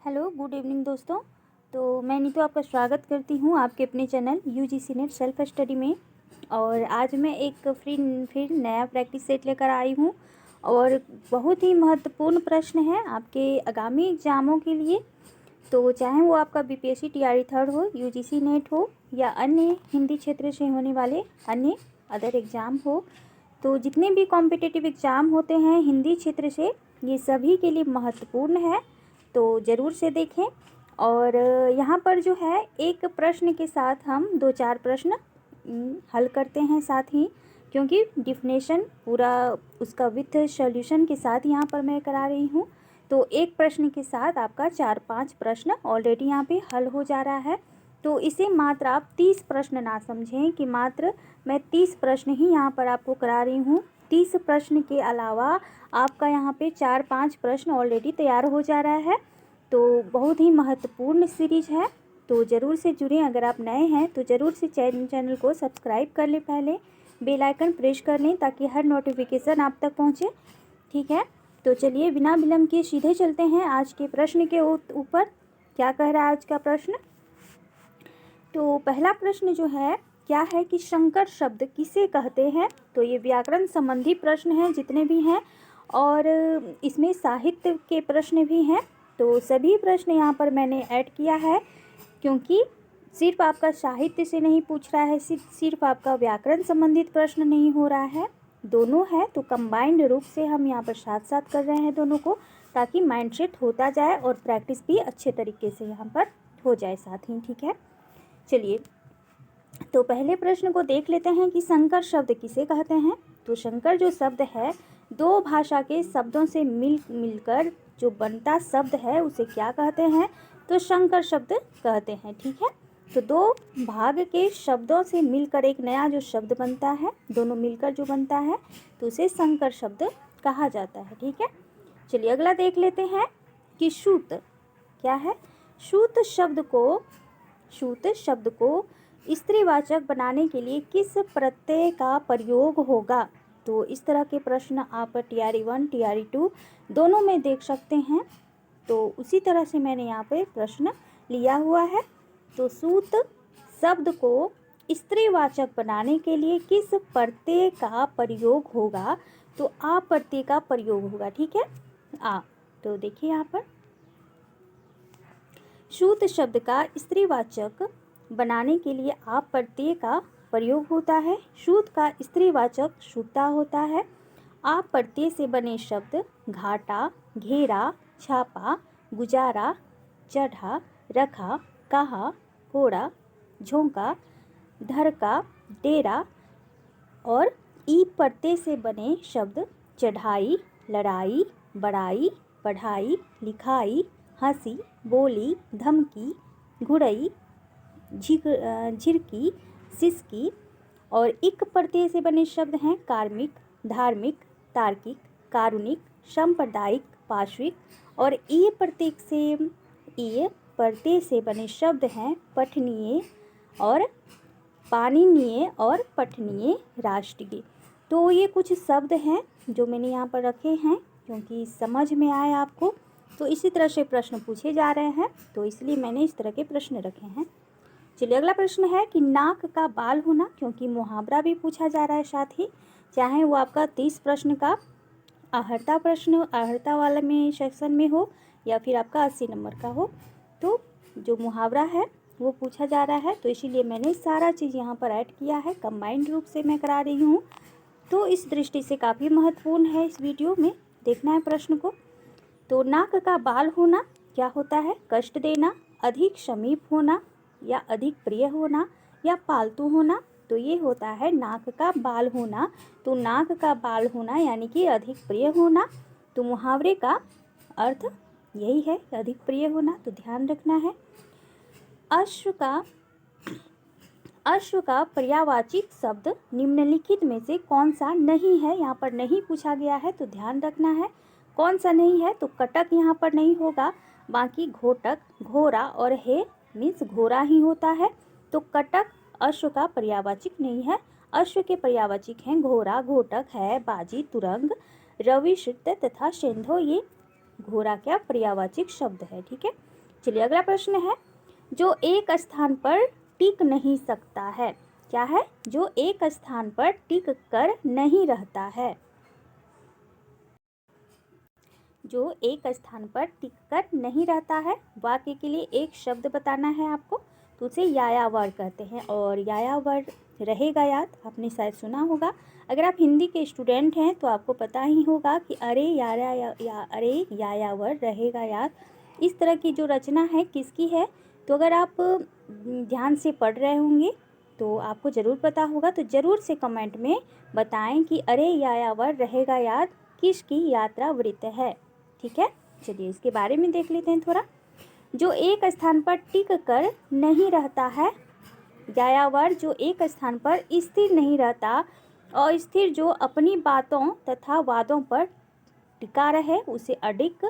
Hello good evening दोस्तों। तो मैं नीतू आपका स्वागत करती हूँ आपके अपने channel UGC net self study में। और आज मैं एक फिर नया प्रैक्टिस सेट लेकर आई हूँ और बहुत ही महत्वपूर्ण प्रश्न है आपके आगामी एग्ज़ामों के लिए। तो चाहे वो आपका बीपीएससी टीआरई थर्ड हो, यूजीसी नेट हो या अन्य हिंदी क्षेत्र से होने वाले अन्य अदर एग्ज़ाम हो, तो जितने भी कॉम्पिटिटिव एग्ज़ाम होते हैं हिंदी क्षेत्र से, ये सभी के लिए महत्वपूर्ण है। तो ज़रूर से देखें। और यहाँ पर जो है एक प्रश्न के साथ हम 2-4 प्रश्न हल करते हैं साथ ही, क्योंकि डिफिनेशन पूरा उसका विथ सॉल्यूशन के साथ यहाँ पर मैं करा रही हूँ। तो एक प्रश्न के साथ आपका 4-5 प्रश्न ऑलरेडी यहाँ पे हल हो जा रहा है। तो इसे मात्र आप 30 प्रश्न ना समझें कि मात्र मैं 30 प्रश्न ही यहाँ पर आपको करा रही हूँ। 30 प्रश्न के अलावा आपका यहाँ पे 4-5 प्रश्न ऑलरेडी तैयार हो जा रहा है। तो बहुत ही महत्वपूर्ण सीरीज़ है, तो ज़रूर से जुड़ें। अगर आप नए हैं तो ज़रूर से चैनल को सब्सक्राइब कर लें, पहले बेल आइकन प्रेस कर लें ताकि हर नोटिफिकेशन आप तक पहुँचे। ठीक है, तो चलिए बिना विलम्ब के सीधे चलते हैं आज के प्रश्न के ऊपर। क्या कह रहा है आज का प्रश्न? तो पहला प्रश्न जो है क्या है कि संकर शब्द किसे कहते हैं? तो ये व्याकरण संबंधी प्रश्न हैं जितने भी हैं, और इसमें साहित्य के प्रश्न भी हैं। तो सभी प्रश्न यहाँ पर मैंने ऐड किया है, क्योंकि सिर्फ आपका साहित्य से नहीं पूछ रहा है, सिर्फ आपका व्याकरण संबंधित प्रश्न नहीं हो रहा है, दोनों है। तो कंबाइंड रूप से हम यहाँ पर साथ साथ कर रहे हैं दोनों को, ताकि माइंड सेट होता जाए और प्रैक्टिस भी अच्छे तरीके से यहाँ पर हो जाए साथ ही। ठीक है, चलिए तो पहले प्रश्न को देख लेते हैं कि संकर शब्द किसे कहते हैं। तो संकर जो शब्द है, दो भाषा के शब्दों से मिलकर जो बनता शब्द है उसे क्या कहते हैं? तो संकर शब्द कहते हैं। ठीक है, तो दो भाग के शब्दों से मिलकर एक नया जो शब्द बनता है, दोनों मिलकर जो बनता है, तो उसे संकर शब्द कहा जाता है। ठीक है, चलिए अगला देख लेते हैं कि सूत क्या है। सूत शब्द को स्त्रीवाचक बनाने के लिए किस प्रत्यय का प्रयोग होगा? तो इस तरह के प्रश्न आप टीआरई 1 टीआरई 2 दोनों में देख सकते हैं। तो उसी तरह से मैंने यहाँ पे प्रश्न लिया हुआ है। तो सूत शब्द को स्त्रीवाचक बनाने के लिए किस प्रत्यय का प्रयोग होगा? तो आ प्रत्यय का प्रयोग होगा। ठीक है, आ। तो देखिए यहाँ पर सूत शब्द का स्त्रीवाचक बनाने के लिए आप प्रत्यय का प्रयोग होता है। सूत का स्त्रीवाचक सूता होता है। आप प्रत्यय से बने शब्द घाटा, घेरा, छापा, गुजारा, चढ़ा, रखा, कहा, कोड़ा, झोंका, धरका, डेरा, और ई प्रत्यय से बने शब्द चढ़ाई, लड़ाई, बड़ाई, पढ़ाई, लिखाई, हंसी, बोली, धमकी, घुड़ई, झिरकी, सिसकी, और इक प्रत्यय से बने शब्द हैं कार्मिक, धार्मिक, तार्किक, कारुणिक, सांप्रदायिक, पार्श्विक, और ई प्रत्यय से बने शब्द हैं पठनीय और पाणिनीय और पठनीय, राष्ट्रीय। तो ये कुछ शब्द हैं जो मैंने यहाँ पर रखे हैं, क्योंकि समझ में आए आपको। तो इसी तरह से प्रश्न पूछे जा रहे हैं, तो इसलिए मैंने इस तरह के प्रश्न रखे हैं। चलिए अगला प्रश्न है कि नाक का बाल होना, क्योंकि मुहावरा भी पूछा जा रहा है साथ ही, चाहे वो आपका 30 प्रश्न का आहर्ता वाला में सेक्शन में हो या फिर आपका 80 नंबर का हो, तो जो मुहावरा है वो पूछा जा रहा है। तो इसीलिए मैंने सारा चीज़ यहाँ पर ऐड किया है, कंबाइंड रूप से मैं करा रही हूँ। तो इस दृष्टि से काफ़ी महत्वपूर्ण है इस वीडियो में देखना है प्रश्न को। तो नाक का बाल होना क्या होता है? कष्ट देना, अधिक समीप होना, या अधिक प्रिय होना, या पालतू होना। तो ये होता है नाक का बाल होना। तो नाक का बाल होना यानी कि अधिक प्रिय होना। तो मुहावरे का अर्थ यही है, अधिक प्रिय होना, तो ध्यान रखना है। अश्व का पर्यायवाची शब्द निम्नलिखित में से कौन सा नहीं है? यहाँ पर नहीं पूछा गया है, तो ध्यान रखना है कौन सा नहीं है। तो कटक यहाँ पर नहीं होगा, बाकी घोटक, घोड़ा और हे मीन्स घोड़ा ही होता है। तो कटक अश्व का पर्यायवाचक नहीं है। अश्व के पर्यायवाचक हैं घोड़ा, घोटक है, बाजी, तुरंग, रवि, श्रुत तथा सेंधो, ये घोड़ा क्या पर्यायवाची शब्द है, ठीक है। चलिए अगला प्रश्न है, जो एक स्थान पर टिक नहीं सकता है, क्या है? जो एक स्थान पर टिक कर नहीं रहता है। जो एक स्थान पर टिक कर नहीं रहता है, वाक्य के लिए एक शब्द बताना है आपको, तो उसे यायावर कहते हैं। और यायावर रहेगा याद, आपने शायद सुना होगा। अगर आप हिंदी के स्टूडेंट हैं तो आपको पता ही होगा कि अरे अरे यायावर रहेगा याद, इस तरह की जो रचना है किसकी है। तो अगर आप ध्यान से पढ़ रहे होंगे तो आपको ज़रूर पता होगा, तो ज़रूर से कमेंट में बताएं कि अरे यायावर रहेगा याद किसकी यात्रा वृत्त है, ठीक है। चलिए इसके बारे में देख लेते हैं थोड़ा। जो एक स्थान पर टिक कर नहीं रहता है, यायावर जो एक स्थान पर स्थिर नहीं रहता, और स्थिर जो अपनी बातों तथा वादों पर टिका रहे उसे अडिग,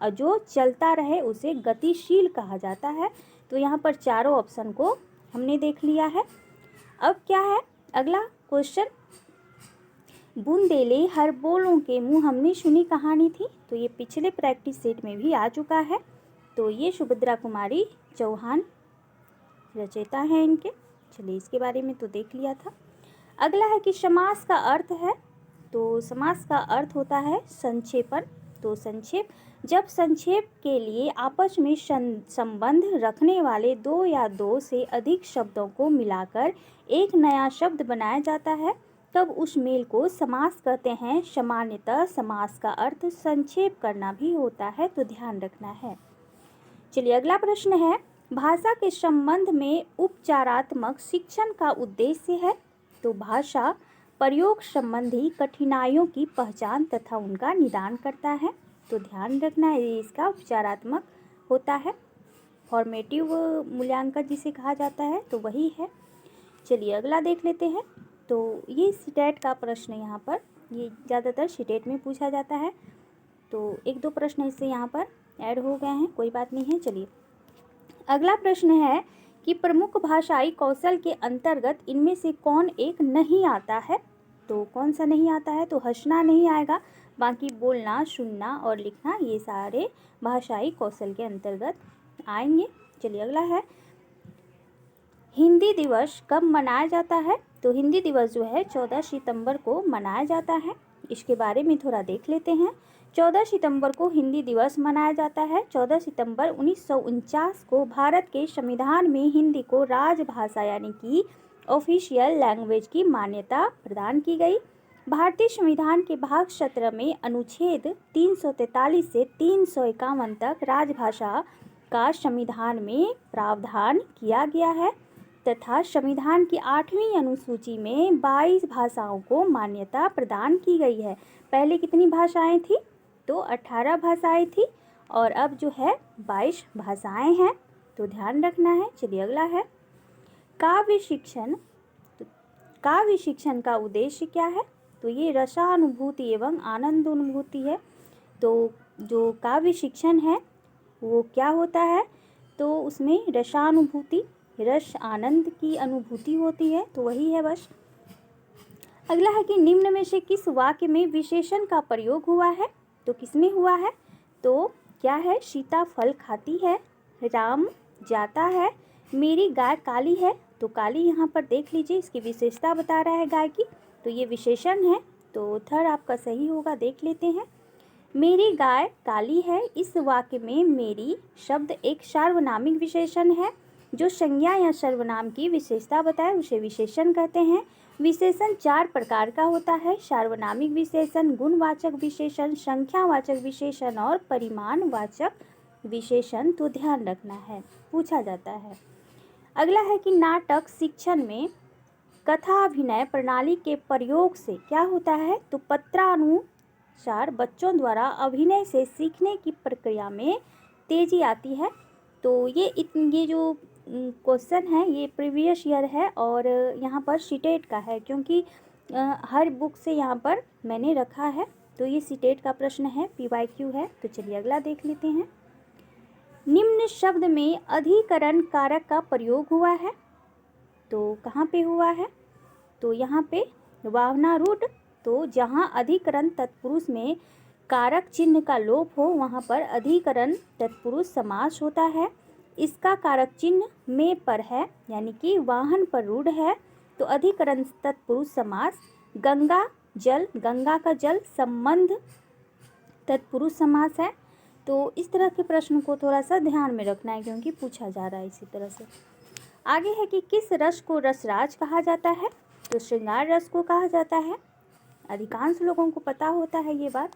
और जो चलता रहे उसे गतिशील कहा जाता है। तो यहाँ पर चारों ऑप्शन को हमने देख लिया है। अब क्या है अगला क्वेश्चन, बुंदेले हर बोलों के मुँह हमने सुनी कहानी थी, तो ये पिछले प्रैक्टिस सेट में भी आ चुका है। तो ये सुभद्रा कुमारी चौहान रचयिता हैं इनके। चलिए इसके बारे में तो देख लिया था। अगला है कि समास का अर्थ है, तो समास का अर्थ होता है संक्षेपण। तो संक्षेप, जब संक्षेप के लिए आपस में संबंध रखने वाले दो या दो से अधिक शब्दों को मिलाकर एक नया शब्द बनाया जाता है, तब उस मेल को समास कहते हैं। सामान्यतः समास का अर्थ संक्षेप करना भी होता है, तो ध्यान रखना है। चलिए अगला प्रश्न है, भाषा के संबंध में उपचारात्मक शिक्षण का उद्देश्य है। तो भाषा प्रयोग संबंधी कठिनाइयों की पहचान तथा उनका निदान करता है, तो ध्यान रखना है ये इसका उपचारात्मक होता है। फॉर्मेटिव मूल्यांकन जिसे कहा जाता है तो वही है। चलिए अगला देख लेते हैं। तो ये सीटेट का प्रश्न, यहाँ पर ये ज़्यादातर सीटेट में पूछा जाता है, तो एक दो प्रश्न इससे यहाँ पर ऐड हो गए हैं, कोई बात नहीं है। चलिए अगला प्रश्न है कि प्रमुख भाषाई कौशल के अंतर्गत इनमें से कौन एक नहीं आता है। तो कौन सा नहीं आता है, तो हंसना नहीं आएगा, बाकी बोलना, सुनना और लिखना ये सारे भाषाई कौशल के अंतर्गत आएंगे। चलिए अगला है, हिंदी दिवस कब मनाया जाता है। तो हिंदी दिवस जो है 14 सितंबर को मनाया जाता है। इसके बारे में थोड़ा देख लेते हैं। 14 सितंबर को हिंदी दिवस मनाया जाता है। 14 सितंबर 1949 को भारत के संविधान में हिंदी को राजभाषा यानी कि ऑफिशियल लैंग्वेज की मान्यता प्रदान की गई। भारतीय संविधान के भाग 17 में अनुच्छेद 343 से 351 तक राजभाषा का संविधान में प्रावधान किया गया है तथा संविधान की 8वीं अनुसूची में 22 भाषाओं को मान्यता प्रदान की गई है। पहले कितनी भाषाएं थी, तो 18 भाषाएं थी और अब जो है 22 भाषाएं हैं, तो ध्यान रखना है। चलिए अगला है, काव्य शिक्षण। तो काव्य शिक्षण का उद्देश्य क्या है, तो ये रसानुभूति एवं आनंद अनुभूति है। तो जो काव्य शिक्षण है वो क्या होता है, तो उसमें रसानुभूति, रस आनंद की अनुभूति होती है, तो वही है बस। अगला है कि निम्न में से किस वाक्य में विशेषण का प्रयोग हुआ है, तो किसमें हुआ है, तो क्या है, सीता फल खाती है, राम जाता है, मेरी गाय काली है। तो काली यहाँ पर देख लीजिए, इसकी विशेषता बता रहा है गाय की, तो ये विशेषण है, तो थर्ड आपका सही होगा। देख लेते हैं, मेरी गाय काली है। इस वाक्य में मेरी शब्द एक सार्वनामिक विशेषण है, जो संज्ञा या सर्वनाम की विशेषता बताए उसे विशेषण कहते हैं। विशेषण 4 प्रकार का होता है, सार्वनामिक विशेषण, गुणवाचक विशेषण, संख्यावाचक विशेषण और परिमाणवाचक विशेषण, तो ध्यान रखना है, पूछा जाता है। अगला है कि नाटक शिक्षण में कथा अभिनय प्रणाली के प्रयोग से क्या होता है, तो पत्रानुसार बच्चों द्वारा अभिनय से सीखने की प्रक्रिया में तेजी आती है। तो ये जो क्वेश्चन है ये प्रीवियस ईयर है और यहाँ पर सीटेट का है, क्योंकि हर बुक से यहाँ पर मैंने रखा है, तो ये सीटेट का प्रश्न है, PYQ है। तो चलिए अगला देख लेते हैं, निम्न शब्द में अधिकरण कारक का प्रयोग हुआ है, तो कहाँ पे हुआ है, तो यहाँ पे वावनारूढ़। तो जहाँ अधिकरण तत्पुरुष में कारक चिन्ह का लोप हो वहाँ पर अधिकरण तत्पुरुष समास होता है। इसका कारक चिन्ह में पर है यानी कि वाहन पर रूढ़ है तो अधिकरण तत्पुरुष समास। गंगा जल, गंगा का जल संबंध तत्पुरुष समास है। तो इस तरह के प्रश्न को थोड़ा सा ध्यान में रखना है क्योंकि पूछा जा रहा है इसी तरह से। आगे है कि किस रस को रसराज कहा जाता है, तो श्रृंगार रस को कहा जाता है। अधिकांश लोगों को पता होता है ये बात।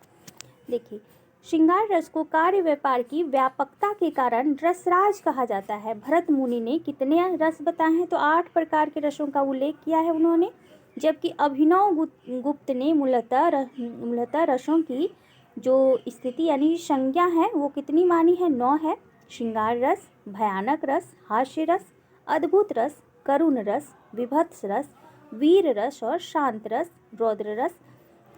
देखिए, श्रृंगार रस को कार्य व्यापार की व्यापकता के कारण रसराज कहा जाता है। भरत मुनि ने कितने रस बताए हैं, तो 8 प्रकार के रसों का उल्लेख किया है उन्होंने, जबकि अभिनव गुप्त ने मूलतः रसों की जो स्थिति यानी संज्ञा है वो कितनी मानी है, 9 है। श्रृंगार रस, भयानक रस, हास्य रस, अद्भुत रस, करुण रस, विभत्स रस, वीर रस और शांत रस, रौद्र रस।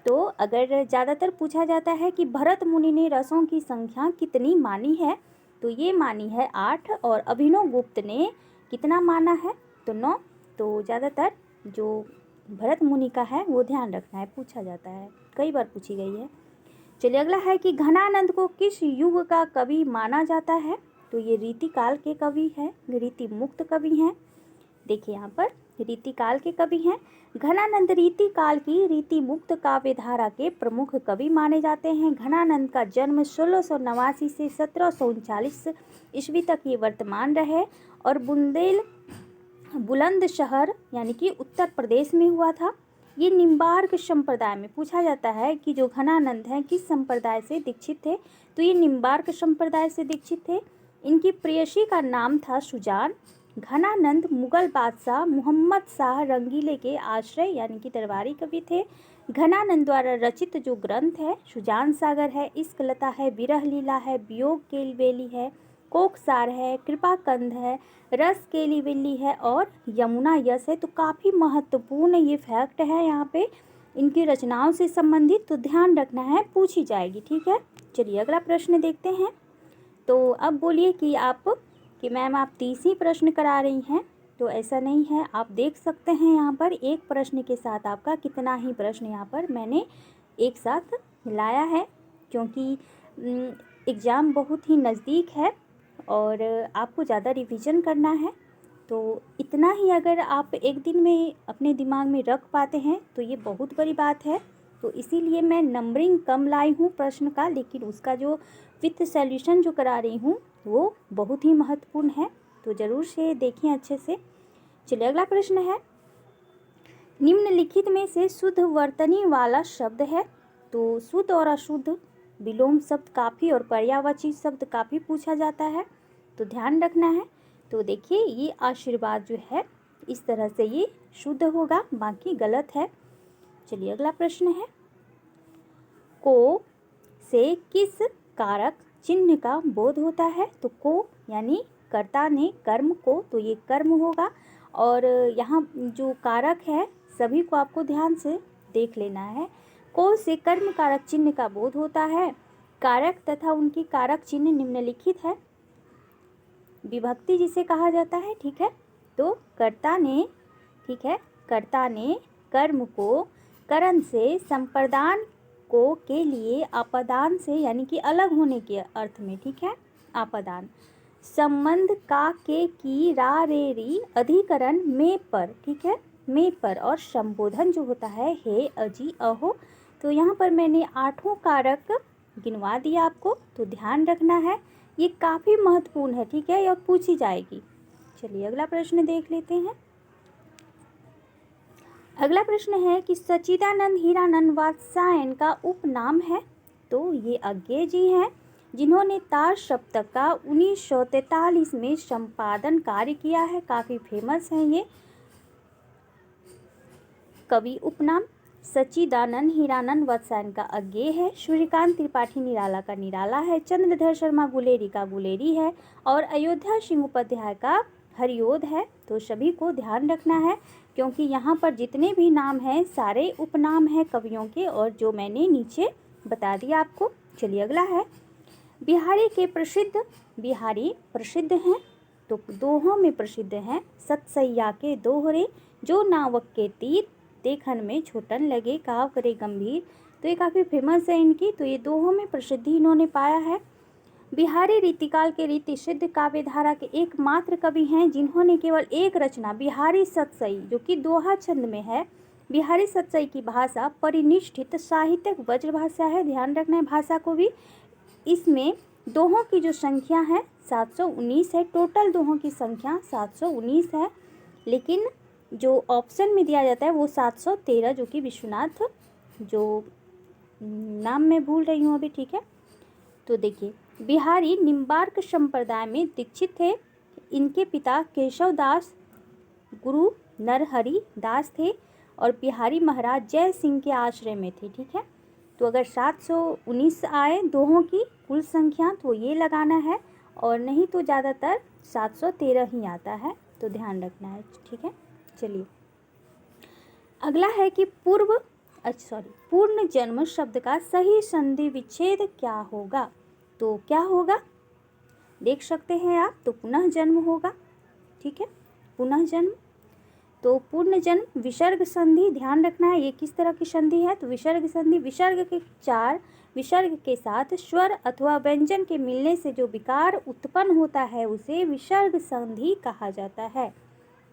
तो अगर ज़्यादातर पूछा जाता है कि भरत मुनि ने रसों की संख्या कितनी मानी है, तो ये मानी है 8 और अभिनव गुप्त ने कितना माना है, तो 9। तो ज़्यादातर जो भरत मुनि का है वो ध्यान रखना है, पूछा जाता है, कई बार पूछी गई है। चलिए अगला है कि घनानंद को किस युग का कवि माना जाता है, तो ये रीतिकाल के कवि हैं, रीति मुक्त कवि हैं। देखिए यहाँ पर रीतिकाल के कवि हैं। घनानंद रीतिकाल की रीति मुक्त काव्य धारा के प्रमुख कवि माने जाते हैं। घनानंद का जन्म 1689 से 1739 ईस्वी तक ये वर्तमान रहे और बुलंदशहर यानी कि उत्तर प्रदेश में हुआ था। ये निम्बार्क संप्रदाय में, पूछा जाता है कि जो घनानंद हैं किस संप्रदाय से दीक्षित थे, तो ये निम्बार्क संप्रदाय से दीक्षित थे। इनकी प्रेयसी का नाम था सुजान। घनानंद मुगल बादशाह मोहम्मद शाह रंगीले के आश्रय यानी कि दरबारी कवि थे। घनानंद द्वारा रचित जो ग्रंथ है सुजान सागर है, इश्क लता है, विरह लीला है, वियोग केलवेली है, कोकसार है, कृपाकंद है, रस केलीवेली है और यमुना यश है। तो काफ़ी महत्वपूर्ण ये फैक्ट है यहाँ पे इनकी रचनाओं से संबंधित, तो ध्यान रखना है, पूछी जाएगी, ठीक है। चलिए अगला प्रश्न देखते हैं। तो अब बोलिए कि मैम आप 30 ही प्रश्न करा रही हैं, तो ऐसा नहीं है, आप देख सकते हैं यहाँ पर एक प्रश्न के साथ आपका कितना ही प्रश्न यहाँ पर मैंने एक साथ लाया है, क्योंकि एग्ज़ाम बहुत ही नज़दीक है और आपको ज़्यादा रिवीजन करना है। तो इतना ही अगर आप एक दिन में अपने दिमाग में रख पाते हैं तो ये बहुत बड़ी बात है। तो इसीलिए मैं नंबरिंग कम लाई हूँ प्रश्न का, लेकिन उसका जो विथ सॉल्यूशन जो करा रही हूँ वो बहुत ही महत्वपूर्ण है, तो ज़रूर से देखें अच्छे से। चलिए अगला प्रश्न है, निम्नलिखित में से शुद्ध वर्तनी वाला शब्द है, तो शुद्ध और अशुद्ध विलोम शब्द काफ़ी और पर्यायवाची शब्द काफ़ी पूछा जाता है, तो ध्यान रखना है। तो देखिए ये आशीर्वाद जो है इस तरह से ये शुद्ध होगा, बाकी गलत है। चलिए अगला प्रश्न है, को से किस कारक चिन्ह का बोध होता है, तो को यानी कर्ता ने कर्म को, तो ये कर्म होगा। और यहाँ जो कारक है सभी को आपको ध्यान से देख लेना है। को से कर्म कारक चिन्ह का बोध होता है। कारक तथा उनकी कारक चिन्ह निम्नलिखित है। विभक्ति जिसे कहा जाता है, ठीक है, तो कर्ता ने, ठीक है, कर्ता ने कर्म को करण से, संप्रदान को के लिए आपादान से यानी कि अलग होने के अर्थ में, ठीक है, आपादान। संबंध का के की रा रे री अधिकरण में पर, ठीक है, में पर। और संबोधन जो होता है हे अजी अहो। तो यहाँ पर मैंने 8 कारक गिनवा दिया आपको, तो ध्यान रखना है, ये काफ़ी महत्वपूर्ण है, ठीक है, यह पूछी जाएगी। चलिए अगला प्रश्न देख लेते हैं। अगला प्रश्न है कि सच्चिदानंद हीरानंद वात्स्यायन का उपनाम है, तो ये अज्ञेय जी हैं जिन्होंने तार सप्तक का 1943 में संपादन कार्य किया है, काफ़ी फेमस हैं ये कवि। उपनाम सच्चिदानंद हीरानंद वात्स्यायन का अज्ञेय है, सूर्यकांत त्रिपाठी निराला का निराला है, चंद्रधर शर्मा गुलेरी का गुलेरी है और अयोध्या सिंह उपाध्याय का हरिओद है। तो सभी को ध्यान रखना है क्योंकि यहाँ पर जितने भी नाम हैं सारे उपनाम हैं कवियों के, और जो मैंने नीचे बता दिया आपको। चलिए अगला है, बिहारी के प्रसिद्ध, बिहारी प्रसिद्ध हैं, तो दोहों में प्रसिद्ध हैं। सतसैया के दोहरे, जो नावक के तीर, देखन में छोटन लगे, काव करे गंभीर, तो ये काफ़ी फेमस है इनकी। तो ये दोहों में प्रसिद्धि इन्होंने पाया है। बिहारी रीतिकाल के रीति सिद्ध काव्य धारा के एकमात्र कवि हैं जिन्होंने केवल एक रचना बिहारी सतसई, जो कि दोहा छंद में है। बिहारी सतसई की भाषा परिनिष्ठित साहित्यिक वज्र भाषा है, ध्यान रखना है भाषा को भी। इसमें दोहों की जो संख्या है 719 है, टोटल दोहों की संख्या 719 है, लेकिन जो ऑप्शन में दिया जाता है वो 713, जो कि विश्वनाथ, जो नाम मैं भूल रही हूँ अभी, ठीक है। तो देखिए, बिहारी निम्बार्क संप्रदाय में दीक्षित थे। इनके पिता केशव दास गुरु नरहरि दास थे और बिहारी महाराज जय सिंह के आश्रय में थे, ठीक है। तो अगर 719 आए दोहों की कुल संख्या तो ये लगाना है, और नहीं तो ज़्यादातर 713 ही आता है, तो ध्यान रखना है, ठीक है। चलिए अगला है कि पूर्ण जन्म शब्द का सही संधि विच्छेद क्या होगा। तो क्या होगा देख सकते हैं आप, तो पुनः जन्म होगा, ठीक है, पुनः जन्म। तो पूर्ण जन्म विसर्ग संधि, ध्यान रखना है ये किस तरह की संधि है। तो विसर्ग संधि, विसर्ग के 4 विसर्ग के साथ स्वर अथवा व्यंजन के मिलने से जो विकार उत्पन्न होता है उसे विसर्ग संधि कहा जाता है।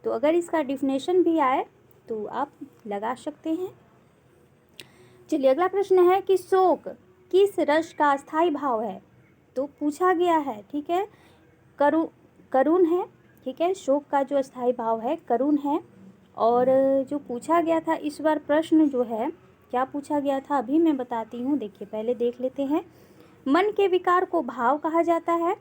तो अगर इसका डिफिनेशन भी आए तो आप लगा सकते हैं। चलिए अगला प्रश्न है कि शोक किस रस का स्थायी भाव है। तो पूछा गया है, ठीक है, करुण है, ठीक है, शोक का जो स्थायी भाव है करुण है। और जो पूछा गया था इस बार प्रश्न जो है, क्या पूछा गया था अभी मैं बताती हूँ, देखिए पहले देख लेते हैं। मन के विकार को भाव कहा जाता है,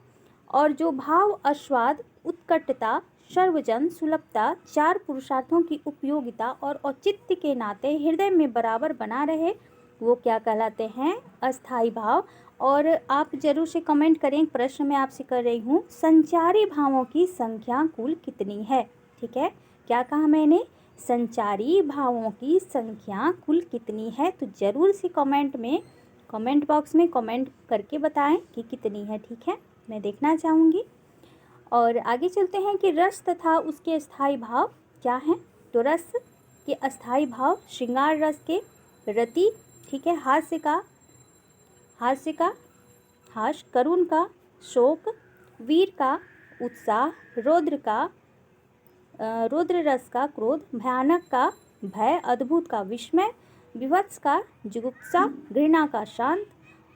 और जो भाव आस्वाद, उत्कटता, सर्वजन सुलभता, 4 पुरुषार्थों की उपयोगिता और औचित्य के नाते हृदय में बराबर बना रहे, वो क्या कहलाते हैं, अस्थाई भाव। और आप जरूर से कमेंट करें, प्रश्न मैं आपसे कर रही हूँ, संचारी भावों की संख्या कुल कितनी है, ठीक है। क्या कहा मैंने, संचारी भावों की संख्या कुल कितनी है। तो जरूर से कमेंट बॉक्स में कमेंट करके बताएं कि कितनी है, ठीक है, मैं देखना चाहूँगी। और आगे चलते हैं कि रस तथा उसके स्थायी भाव क्या हैं। तो रस के अस्थायी भाव श्रृंगार रस के रति, ठीक है, हास्य का हास्य, करुण का शोक, वीर का उत्साह, रौद्र रस का क्रोध, भयानक का भय, अद्भुत का विस्मय, विभत्स का जुगुप्सा, घृणा का शांत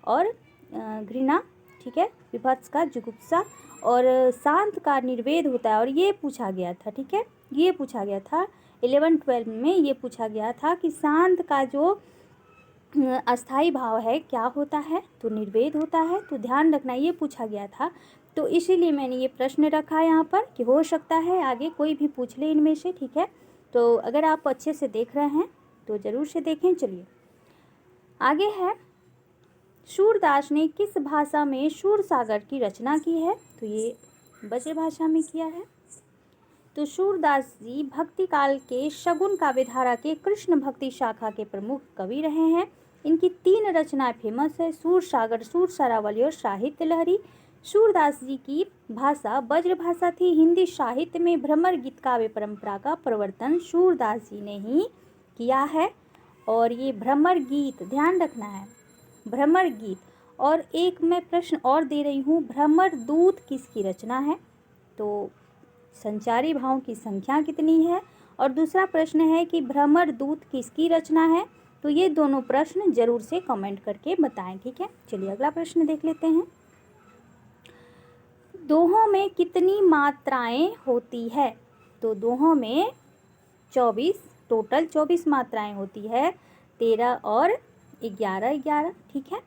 और घृणा, ठीक है, विभत्स का जुगुप्सा और शांत का निर्वेद होता है। और ये पूछा गया था, ठीक है, ये पूछा गया था 11-12 में, ये पूछा गया था कि शांत का जो अस्थाई भाव है क्या होता है, तो निर्वेद होता है। तो ध्यान रखना, ये पूछा गया था, तो इसीलिए मैंने ये प्रश्न रखा है यहाँ पर कि हो सकता है आगे कोई भी पूछ ले इनमें से, ठीक है। तो अगर आप अच्छे से देख रहे हैं तो ज़रूर से देखें। चलिए आगे है, सूरदास ने किस भाषा में सूरसागर की रचना की है। तो ये ब्रज भाषा में किया है। तो सूरदास जी भक्ति काल के शगुन काव्य धारा के कृष्ण भक्ति शाखा के प्रमुख कवि रहे हैं। इनकी 3 रचनाएं फेमस है, सूरसागर, सूर सरावली और साहित्य लहरी। सूरदास जी की भाषा ब्रज भाषा थी। हिंदी साहित्य में भ्रमर गीत काव्य परंपरा का प्रवर्तन सूरदास जी ने ही किया है। और ये भ्रमर गीत ध्यान रखना है, भ्रमर गीत। और एक मैं प्रश्न और दे रही हूँ, भ्रमर दूत किसकी रचना है। तो संचारी भावों की संख्या कितनी है। और दूसरा प्रश्न है कि भ्रमर दूत किसकी रचना है। तो ये दोनों प्रश्न जरूर से कमेंट करके बताएं, ठीक है। चलिए अगला प्रश्न देख लेते हैं। दोहों में कितनी मात्राएं होती है। तो दोहों में 24, टोटल 24 मात्राएं होती है, 13 और 11, ठीक है।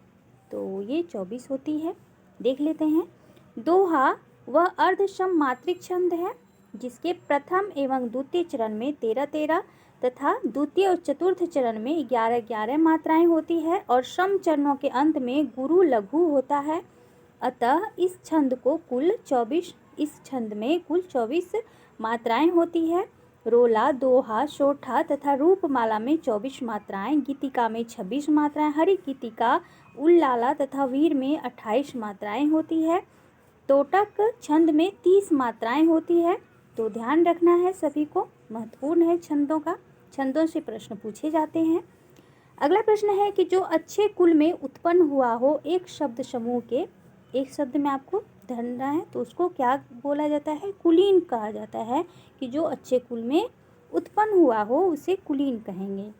तो ये 24 होती है, देख लेते हैं। दोहा वह अर्धसम मात्रिक छंद है जिसके प्रथम एवं द्वितीय चरण में 13 तथा द्वितीय और चतुर्थ चरण में 11 मात्राएं होती है और सम चरणों के अंत में गुरु लघु होता है। अतः इस छंद में कुल 24 मात्राएं होती है। रोला, दोहा, सोठा तथा रूपमाला में 24 मात्राएं, गीतिका में 26 मात्राएं, हरि गीतिका, उल्लाला तथा वीर में 28 मात्राएं होती है। तोटक छंद में 30 मात्राएं होती है। तो ध्यान रखना है सभी को, महत्वपूर्ण है छंदों से प्रश्न पूछे जाते हैं। अगला प्रश्न है कि जो अच्छे कुल में उत्पन्न हुआ हो एक शब्द समूह के, एक शब्द में आपको धरना है तो उसको क्या बोला जाता है, कुलीन कहा जाता है। कि जो अच्छे कुल में उत्पन्न हुआ हो उसे कुलीन कहेंगे।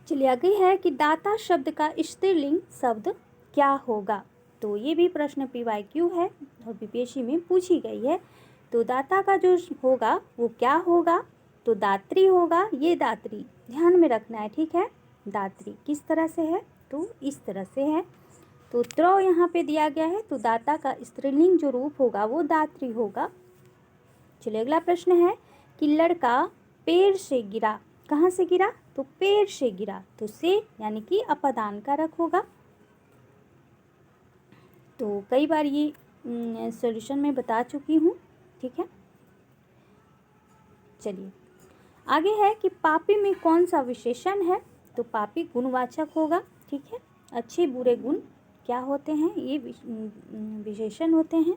चलिए आगे है कि दाता शब्द का स्त्रीलिंग शब्द क्या होगा। तो ये भी प्रश्न PYQ है और बीपीएससी में पूछी गई है। तो दाता का जो होगा वो क्या होगा, तो दात्री होगा। ये दात्री ध्यान में रखना है, ठीक है। दात्री किस तरह से है, तो इस तरह से है। तो त्र यहाँ पे दिया गया है, तो दाता का स्त्रीलिंग जो रूप होगा वो दात्री होगा। चलिए अगला प्रश्न है कि लड़का पेड़ से गिरा, कहाँ से गिरा, तो पेड़ से गिरा। तो से यानी कि अपदान कारक होगा। तो कई बार ये सॉल्यूशन में बता चुकी हूँ, ठीक है। चलिए आगे है कि पापी में कौन सा विशेषण है, तो पापी गुणवाचक होगा, ठीक है। अच्छे बुरे गुण क्या होते हैं, ये विशेषण होते हैं।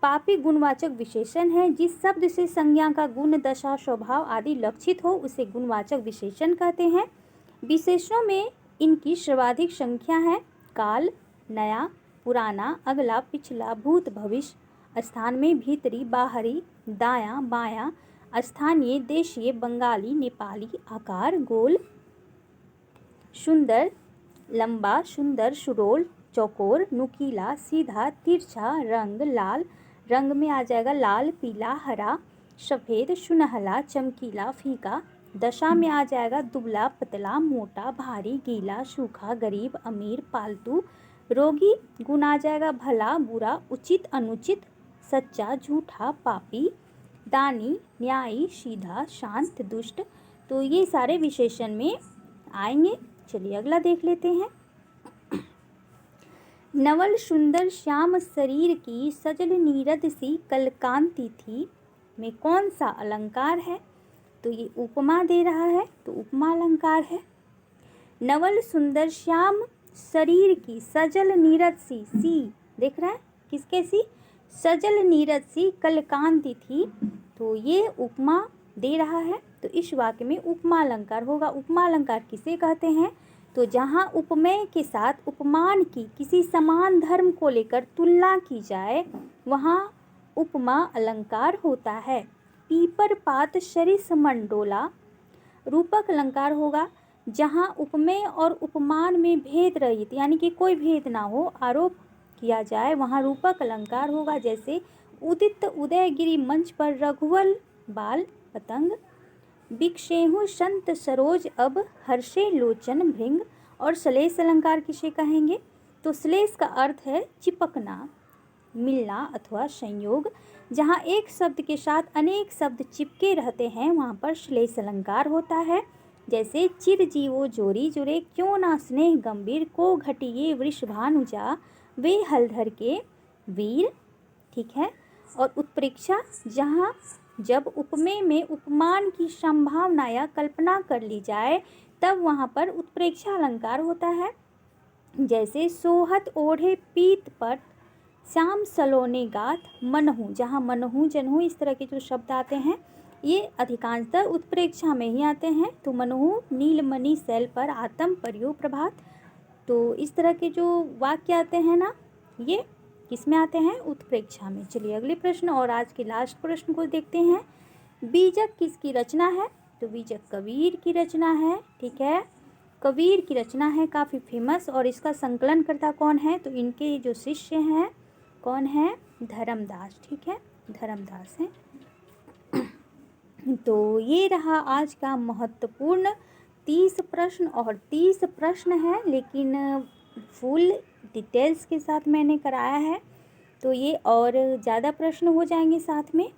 पापी गुणवाचक विशेषण है। जिस शब्द से संज्ञा का गुण, दशा, स्वभाव आदि लक्षित हो उसे गुणवाचक विशेषण कहते हैं। विशेषणों में इनकी सर्वाधिक संख्या है। काल, नया, पुराना, अगला, पिछला, भूत, भविष्य, स्थान में भीतरी, बाहरी, दायां, बायां, स्थानीय, देशीय, बंगाली, नेपाली, आकार, गोल, सुंदर, लंबा, सुंदर, सुडौल, चौकोर, नुकीला, सीधा, तिरछा, रंग, लाल, रंग में आ जाएगा लाल, पीला, हरा, सफ़ेद, सुनहला, चमकीला, फीका। दशा में आ जाएगा दुबला, पतला, मोटा, भारी, गीला, सूखा, गरीब, अमीर, पालतू, रोगी। गुण आ जाएगा भला, बुरा, उचित, अनुचित, सच्चा, झूठा, पापी, दानी, न्यायी, सीधा, शांत, दुष्ट। तो ये सारे विशेषण में आएंगे। चलिए अगला देख लेते हैं। नवल सुंदर श्याम शरीर की सजल नीरद सी कलकांति थी में कौन सा अलंकार है, तो ये उपमा दे रहा है, तो उपमा अलंकार है। नवल सुंदर श्याम शरीर की सजल नीरद सी देख रहा है किसके सी, सजल नीरद सी कलकांति थी, तो ये उपमा दे रहा है। तो इस वाक्य में उपमा अलंकार होगा। उपमा अलंकार किसे कहते हैं, तो जहाँ उपमेय के साथ उपमान की किसी समान धर्म को लेकर तुलना की जाए वहाँ उपमा अलंकार होता है। पीपर पात सरिस मंडोला रूपक अलंकार होगा। जहाँ उपमेय और उपमान में भेद रहित यानी कि कोई भेद ना हो, आरोप किया जाए, वहाँ रूपक अलंकार होगा। जैसे उदित उदयगिरी मंच पर रघुवल बाल पतंग, बिक्षेहु संत सरोज अब हर्षे लोचन भृंग। और श्लेष अलंकार किसे कहेंगे, तो श्लेष का अर्थ है चिपकना, मिलना अथवा संयोग। जहाँ एक शब्द के साथ अनेक शब्द चिपके रहते हैं वहाँ पर श्लेष अलंकार होता है। जैसे चिरजीवो जोरी जुरे, क्यों ना स्नेह गंभीर, को घटिये वृषभानुजा, वे हलधर के वीर, ठीक है। और उत्प्रेक्षा, जहाँ जब उपमेय में उपमान की संभावना या कल्पना कर ली जाए तब वहाँ पर उत्प्रेक्षा अलंकार होता है। जैसे सोहत ओढ़े पीत पर, श्याम सलोने गाथ, मनहु, जहाँ मनहु जनहु इस तरह के जो शब्द आते हैं ये अधिकांशतः उत्प्रेक्षा में ही आते हैं। तो मनहु नीलमणि शैल पर, आत्म परियो प्रभात। तो इस तरह के जो वाक्य आते हैं ना ये किस में आते हैं, उत्प्रेक्षा में। चलिए अगले प्रश्न और आज के लास्ट प्रश्न को देखते हैं। बीजक किसकी रचना है, तो बीजक कबीर की रचना है, ठीक है। कबीर की रचना है, काफ़ी फेमस। और इसका संकलनकर्ता कौन है, तो इनके जो शिष्य हैं कौन है, धर्मदास, ठीक है, धर्मदास हैं। तो ये रहा आज का महत्वपूर्ण 30 प्रश्न। और 30 प्रश्न है लेकिन फुल डिटेल्स के साथ मैंने कराया है, तो ये और ज़्यादा प्रश्न हो जाएंगे साथ में।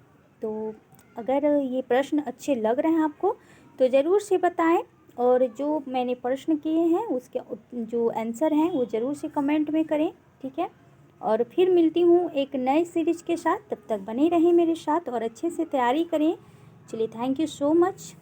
तो अगर ये प्रश्न अच्छे लग रहे हैं आपको तो ज़रूर से बताएं। और जो मैंने प्रश्न किए हैं उसके जो आंसर हैं वो ज़रूर से कमेंट में करें, ठीक है। और फिर मिलती हूँ एक नए सीरीज के साथ, तब तक बने रहें मेरे साथ और अच्छे से तैयारी करें। चलिए थैंक यू सो मच।